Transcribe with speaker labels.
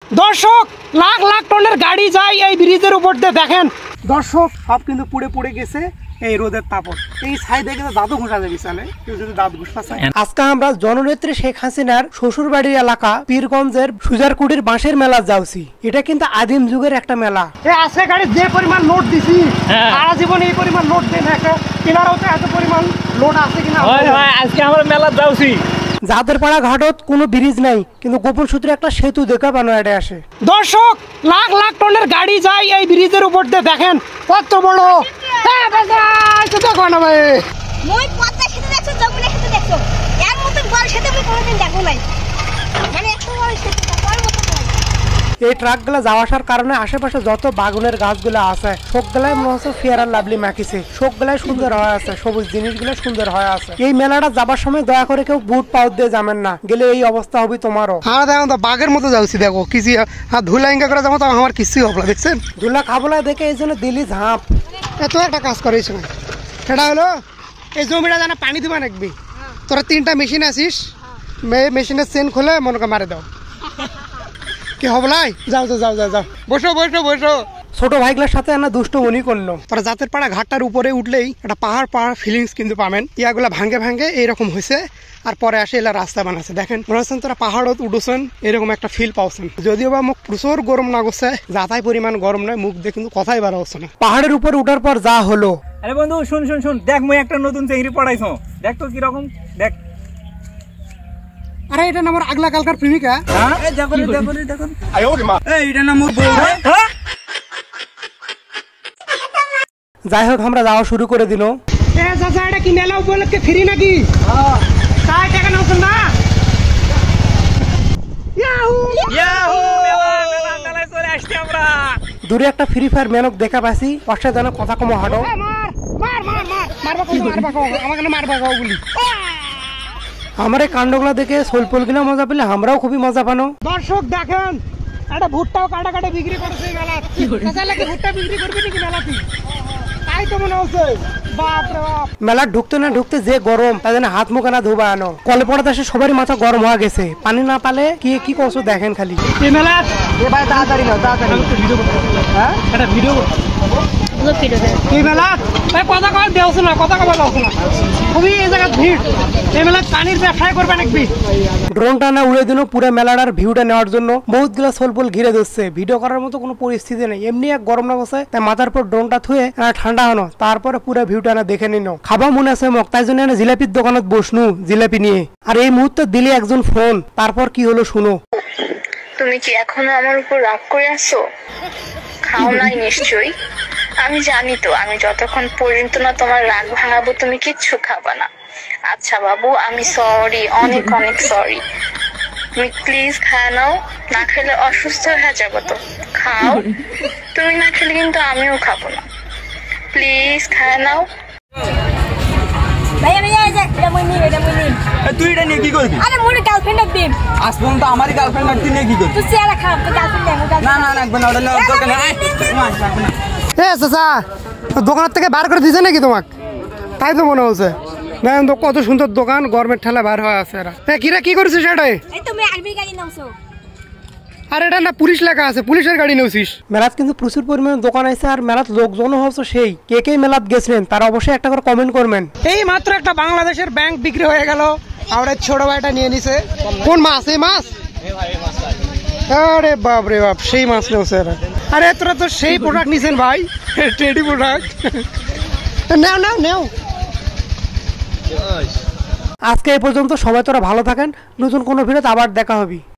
Speaker 1: দর্শক লাখ লাখ টনের গাড়ি যায় এই ব্রিজের উপর দিয়ে দেখেন দর্শক সব কিন্তু পুড়ে পুড়ে গেছে এই রোদের তাপত এই সাইডে কিন্তু দাদু ঘোষা যাবে চলে যদি দাদু ঘোষা চায়। আজকে আমরা জননেত্রী শেখ হাসিনার শ্বশুর বাড়ির এলাকা পীরগঞ্জের সুজারকুটির বাঁশের মেলা যাচ্ছি। এটা কিন্তু আদিম যুগের একটা মেলা। আজকে গাড়ি যে পরিমাণ লোড দিছি সারা জীবন এই পরিমাণ লোড দেয় না, কিনারাও তো এত পরিমাণ লোড আছে কিনা।
Speaker 2: আজকে আমরা মেলা যাচ্ছি।
Speaker 1: যাদের পাড়া ঘাটত কোনো ব্রিজ নাই কিন্তু গোপন সূত্রে একটা সেতু দেখা বানো এটা আসে। দর্শক লাখ লাখ টনের গাড়ি যায় এই ব্রিজের উপর দিয়ে দেখেন কত বড়। এই ট্রাক গুলা যাওয়া আসার কারণে আশেপাশে যত বাগুনের গাছগুলো আছে সবগুলাই মনে হচ্ছে ফেয়ার আর লাভলি মাখিছে, সবগুলাই সুন্দর হয়ে আছে, সবুজ জিনিসগুলো সুন্দর হয়ে আছে। এই মেলাটা যাবার সময় দয়া করে কেউ বুট পাউট দিয়ে যাবেন না, গেলে এই অবস্থা হবে তোমারও। হ্যাঁ দেখো তো বাঘের মতো যাচ্ছি, দেখো কিছু ধুলা ইঙ্গা করে যাবো তো আমার কিছুই হবো দেখছেন। ধুলা খাবলা দেখে এই জন্য দিলি ঝাঁপ এত একটা কাজ করেছ না। সেটা হলো এই জমিটা যেন পানি দিবা রাখবি, তোরা 3টা মেশিন আসিস, মেশিনের চেন খুলে মনে করে মারে দাও কি হবলাই। যাও তো যাও যাও যাও বসো বসো বসো। ছোট ভাইগুলোর সাথে আমরা দুষ্ট মনি করলো। তোরা জাতের পাড়া ঘাটটার উপরে উঠলেই একটা পাহাড় পাহাড় ফিলিংস কিন্তু পাবেন। ইয়াগুলা ভাঙ্গে ভাঙ্গে এইরকম হয়েছে আর পরে আসে এলা রাস্তা বানাচ্ছে। দেখেন মনে হচ্ছেন তোরা পাহাড়ত উঠেছেন এরকম একটা ফিল পাওছেন। যদিও বা মুখ প্রচুর গরম না করছে, যাতাই পরিমাণ গরম নয়, মুখ দিয়ে কিন্তু কথাই বার হচ্ছে না। পাহাড়ের উপর উঠার পর যা হলো।
Speaker 2: আরে বন্ধু শুন শুন শুন, দেখ মই একটা নতুন চেংড়ি পড়াইছো, দেখ তো কিরকম দেখ।
Speaker 1: আরে এটা আমার আগলা কালকার প্রেমিকা। যাই হোক আমরা যাওয়া শুরু করে দিল। এটা কি মেলা উপলক্ষে ফ্রি নাকি? টাকা নাও না। দূরে একটা ফ্রি ফায়ার মেনক দেখা পাচ্ছি, পাশে যেন কথা কম হাঁটো। আমার এই কাণ্ডগুলা দেখে সোলপোল গুলা মজা পেলে আমরাও খুবই মজা পানো। দর্শক দেখেন একটা ভুট্টাও কাটা কাটা বিক্রি করছে ভুট্টা বিক্রি করবি নাকি মেলাতে? তাই তো মনে হচ্ছে। মেলা ঢুকতে না ঢুকতে যে গরম, তাই জন্য হাত মুখ না ধোবা আনো। কলে পড়া দেশে সবারই মাথা গরম হয়ে গেছে, পানি না পালে কি কি করছো দেখেন খালি। তাড়াতাড়ি ভিডিও কথা কয় দেওছ না, কথা কবা যাও না, খুবই এই জায়গা ভিড়। এই মেলা পানির ব্যবসায় করবে নাকি? ড্রোনটা না উড়ে দিন পুরো মেলাটার ভিউটা নেওয়ার জন্য বহুত গুলা সোলপোল ঘিরে দিচ্ছে। ভিডিও করার মতো কোনো পরিস্থিতি নেই, এমনি এক গরম লাগছে, তাই মাথার পর ড্রোনটা থুয়ে ঠান্ডা হনো, তারপরে পুরো ভিউটা না দেখে নিন। খাবা মনে আছে মক, তাই জন্য জিলাপির দোকানত বসনু জিলাপি নিয়ে। আর এই মুহূর্তে দিলে একজন ফোন, তারপর কি হলো শুনো।
Speaker 3: তুমি কি এখনো আমার উপর রাগ করে আছো? খাও নাই নিশ্চয়ই। আমি জানি তো, আমি যতক্ষণ পর্যন্ত না তোমার রাগ ভাঙাবো তুমি কিচ্ছু খাবা না। আচ্ছা বাবু, আমি সরি, অনেক অনেক সরি। তুমি প্লিজ খায় নাও, না খেলে অসুস্থ হয়ে যাবো তো। খাও, তুমি না খেলে কিন্তু আমিও খাবো না। প্লিজ খায় নাও।
Speaker 2: তুই এটা নিয়ে কি করবি?
Speaker 4: আরে মোর গার্লফ্রেন্ড একদিন
Speaker 2: আসবো তো, আমারই গার্লফ্রেন্ড তুই নিয়ে কি করবি?
Speaker 4: তুই চেহারা খারাপ, তো গার্লফ্রেন্ড
Speaker 2: না না না, একবার অর্ডার নেওয়ার দরকার নেই।
Speaker 1: দোকানের থেকে বার করে দিছে নাকি তোমাক? তাই তো মনে হচ্ছে। না তো কত সুন্দর দোকান, গরমের ঠেলা বার হয়ে আছে। কিরা কি করেছিস এটাই?
Speaker 4: এই তুমি আর্মি গাড়ি নামছো।
Speaker 1: আর এটা না পুলিশ লেখা আছে, পুলিশের গাড়ি নেউছিস। মেলাত কিন্তু প্রচুর পরিমাণে দোকান আছে আর মেলাত লোকজন হচ্ছে সেই। কে কে মেলাত গেছিলেন তারা অবশ্যই একটা করে কমেন্ট করবেন। এই মাত্র একটা বাংলাদেশের ব্যাংক বিক্রি হয়ে গেল, আমরা ছোট ভাইটা নিয়ে নিছে। কোন মাছ? এই মাছ? আরে বাপ রে বাপ, সেই মাছ নেওছে। আরে তোরা তো সেই প্রোডাক্ট নিছেন ভাই, ট্রেডি প্রোডাক্ট। নাও নাও নাও। আজকে এই পর্যন্ত, সবাই তোরা ভালো থাকেন, নতুন কোনো ভিডিওতে আবার দেখা হবে।